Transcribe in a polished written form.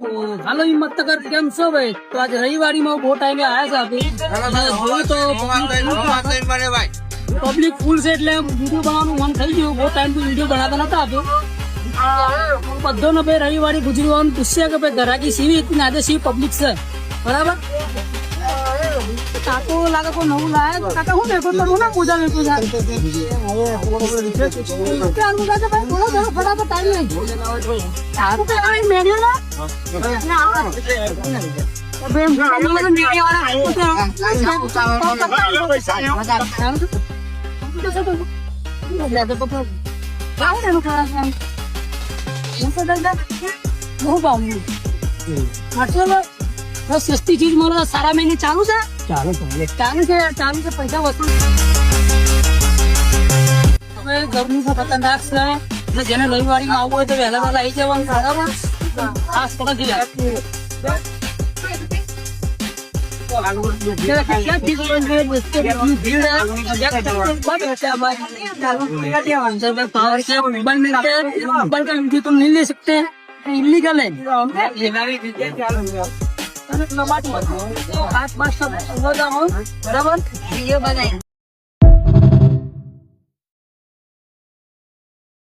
હાલો હિંમત તો કર કેમ છો ભાઈ? તો આજે રવિવારી માં બહુ ટાઈમે આયા છે પબ્લિક ફૂલ છે એટલે વિડીયો બનાવવાનું મન થઈ ગયું. બહુ ટાઈમ થી વિડીયો બનાવતા નતા આપ્યો. બધો ને ભાઈ રવિવારી ગુજરવાનું પૂછ્યા કે ભાઈ ઘરાકી સીવી હતી ને આજે સીવી પબ્લિક છે બરાબર. કાકો લાગે કોઈ નવું લાવે તો કાકા હું દેખો તો ના પૂજા મેં પૂજા ફટાફટ ટાઈમ નહીં સારું મેળ્યો ના સસ્તી ચીજ મળે સારા મહિને ચાલુ છે. ચાલુ છે પૈસા વસૂલ. હવે ઘરનું ખતરનાક છે એટલે જેને રવિવારી માં આવવું હોય તો વહેલા વહેલા આવી જવાનું બરાબર. ખાસ પકડી नहीं ले सकते इलीगल है. बराबर